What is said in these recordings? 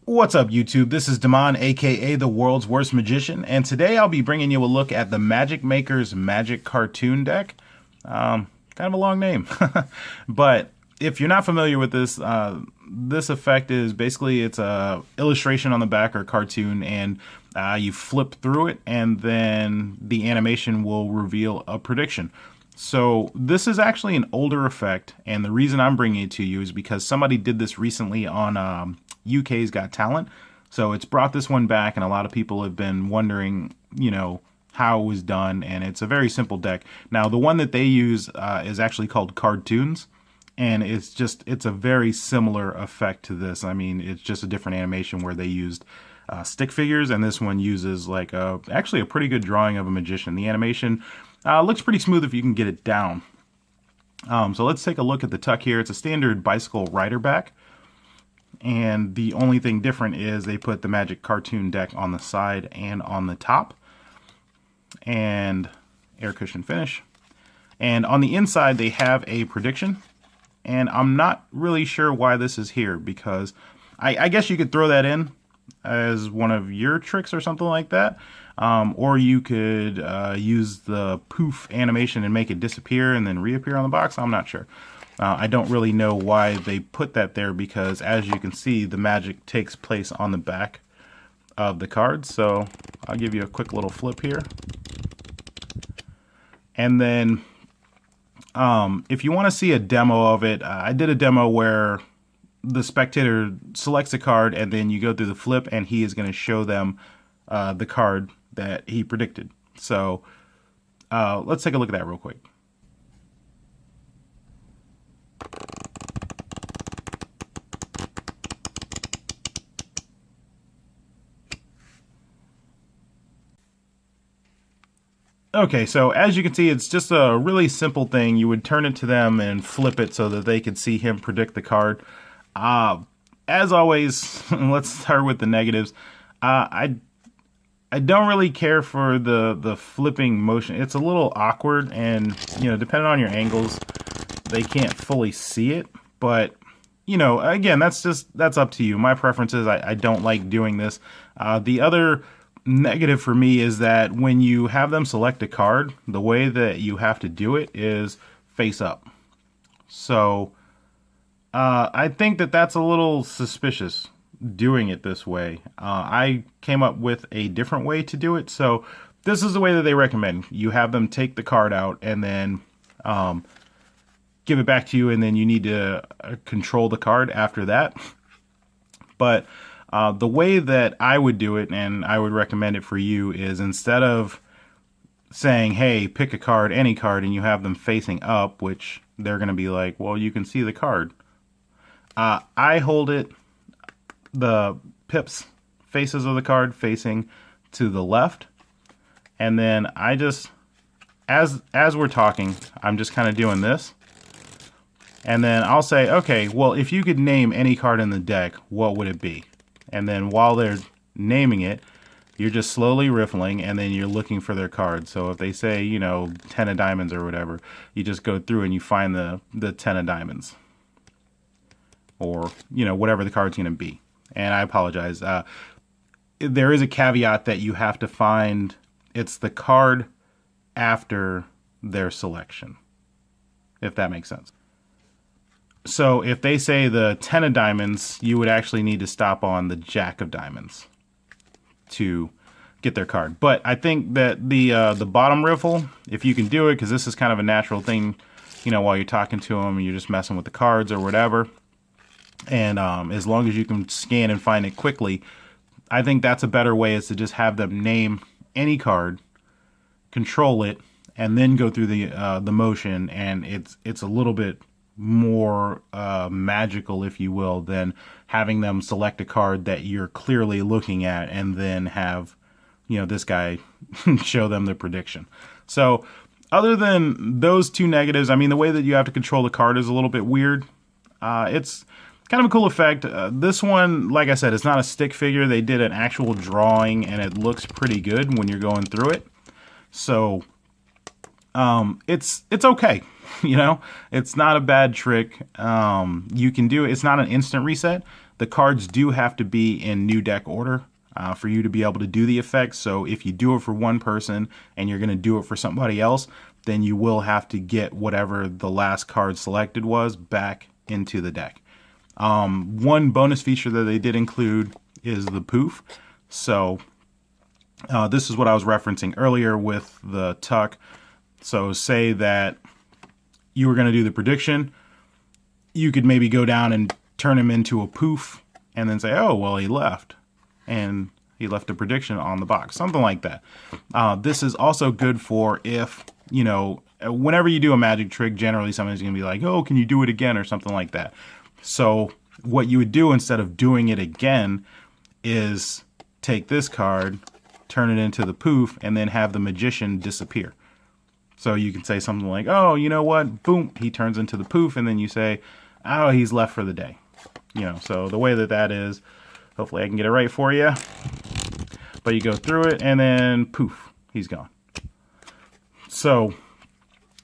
What's up, YouTube? This is Damon, aka the world's worst magician, and today I'll be bringing you a look at the Magic Maker's Magic Cartoon deck. Kind of a long name, but if you're not familiar with this, this effect is basically it's a illustration on the back or cartoon, and you flip through it, and then the animation will reveal a prediction. So this is actually an older effect, and the reason I'm bringing it to you is because somebody did this recently on UK's Got Talent. So it's brought this one back, and a lot of people have been wondering, how it was done, and it's a very simple deck. Now, the one that they use is actually called Cardtoons, and it's a very similar effect to this. I mean, it's just a different animation where they used stick figures, and this one uses actually a pretty good drawing of a magician. The animation looks pretty smooth if you can get it down. So let's take a look at the tuck here. It's a standard bicycle rider back. And the only thing different is they put the Magic Cartoon deck on the side and on the top. And air cushion finish. And on the inside they have a prediction. And I'm not really sure why this is here, because I guess you could throw that in as one of your tricks or something like that. Or you could use the poof animation and make it disappear and then reappear on the box. I'm not sure. I don't really know why they put that there, because as you can see, the magic takes place on the back of the card. So I'll give you a quick little flip here. And then if you want to see a demo of it, I did a demo where the spectator selects a card and then you go through the flip and he is going to show them the card that he predicted. So let's take a look at that real quick. Okay, so as you can see, it's just a really simple thing. You would turn it to them and flip it so that they could see him predict the card. As always, let's start with the negatives. I don't really care for the flipping motion. It's a little awkward, and depending on your angles, they can't fully see it. But again, that's up to you. My preference is I don't like doing this. The other negative for me is that when you have them select a card, the way that you have to do it is face up. So I think that that's a little suspicious, doing it this way. I came up with a different way to do it. So this is the way that they recommend. You have them take the card out and then give it back to you, and then you need to control the card after that. But the way that I would do it, and I would recommend it for you, is instead of saying, hey, pick a card, any card, and you have them facing up, which they're going to be like, well, you can see the card. I hold it, the pips, faces of the card facing to the left, and then I just, as we're talking, I'm just kind of doing this. And then I'll say, okay, well, if you could name any card in the deck, what would it be? And then while they're naming it, you're just slowly riffling, and then you're looking for their card. So if they say, 10 of diamonds or whatever, you just go through and you find the 10 of diamonds. Or, whatever the card's going to be. And I apologize. There is a caveat that you have to find, it's the card after their selection, if that makes sense. So if they say the 10 of diamonds, you would actually need to stop on the jack of diamonds to get their card. But I think that the bottom riffle, if you can do it, because this is kind of a natural thing, while you're talking to them and you're just messing with the cards or whatever, and as long as you can scan and find it quickly, I think that's a better way, is to just have them name any card, control it, and then go through the motion, and it's a little bit more magical, if you will, than having them select a card that you're clearly looking at and then have this guy show them the prediction. So other than those two negatives, I mean, the way that you have to control the card is a little bit weird. It's kind of a cool effect. This one, like I said, it's not a stick figure. They did an actual drawing, and it looks pretty good when you're going through it. So it's okay. It's not a bad trick. You can do it. It's not an instant reset. The cards do have to be in new deck order for you to be able to do the effect. So if you do it for one person and you're going to do it for somebody else, then you will have to get whatever the last card selected was back into the deck. One bonus feature that they did include is the poof. So this is what I was referencing earlier with the tuck. So say that you were going to do the prediction, you could maybe go down and turn him into a poof and then say, oh, well, he left. And he left a prediction on the box, something like that. This is also good for if, you know, whenever you do a magic trick, generally somebody's going to be like, oh, can you do it again or something like that. So what you would do instead of doing it again is take this card, turn it into the poof, and then have the magician disappear. So you can say something like, oh, you know what? Boom, he turns into the poof, and then you say, oh, he's left for the day. You know, so the way that is, hopefully I can get it right for you. But you go through it, and then poof, he's gone. So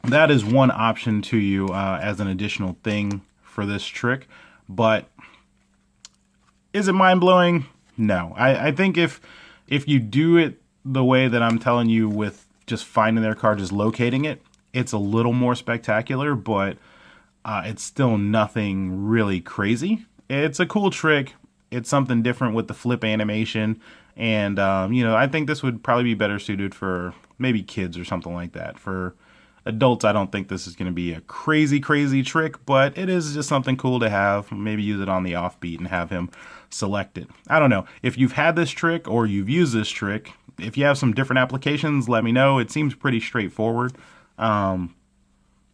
that is one option to you as an additional thing for this trick. But is it mind-blowing? No. I think if you do it the way that I'm telling you with just finding their card, just locating it, it's a little more spectacular, but it's still nothing really crazy. It's a cool trick. It's something different with the flip animation. And, you know, I think this would probably be better suited for maybe kids or something like that. For adults, I don't think this is going to be a crazy, crazy trick, but it is just something cool to have. Maybe use it on the offbeat and have him select it. I don't know. If you've had this trick or you've used this trick, if you have some different applications, let me know. It seems pretty straightforward.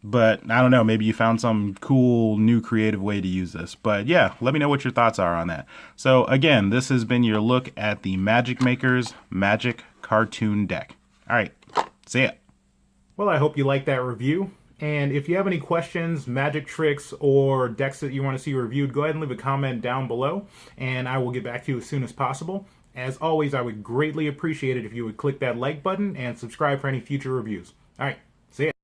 But I don't know, maybe you found some cool, new, creative way to use this. But yeah, let me know what your thoughts are on that. So again, this has been your look at the Magic Makers Magic Cartoon Deck. All right, see ya. Well, I hope you liked that review. And if you have any questions, magic tricks, or decks that you want to see reviewed, go ahead and leave a comment down below, and I will get back to you as soon as possible. As always, I would greatly appreciate it if you would click that like button and subscribe for any future reviews. All right, see ya.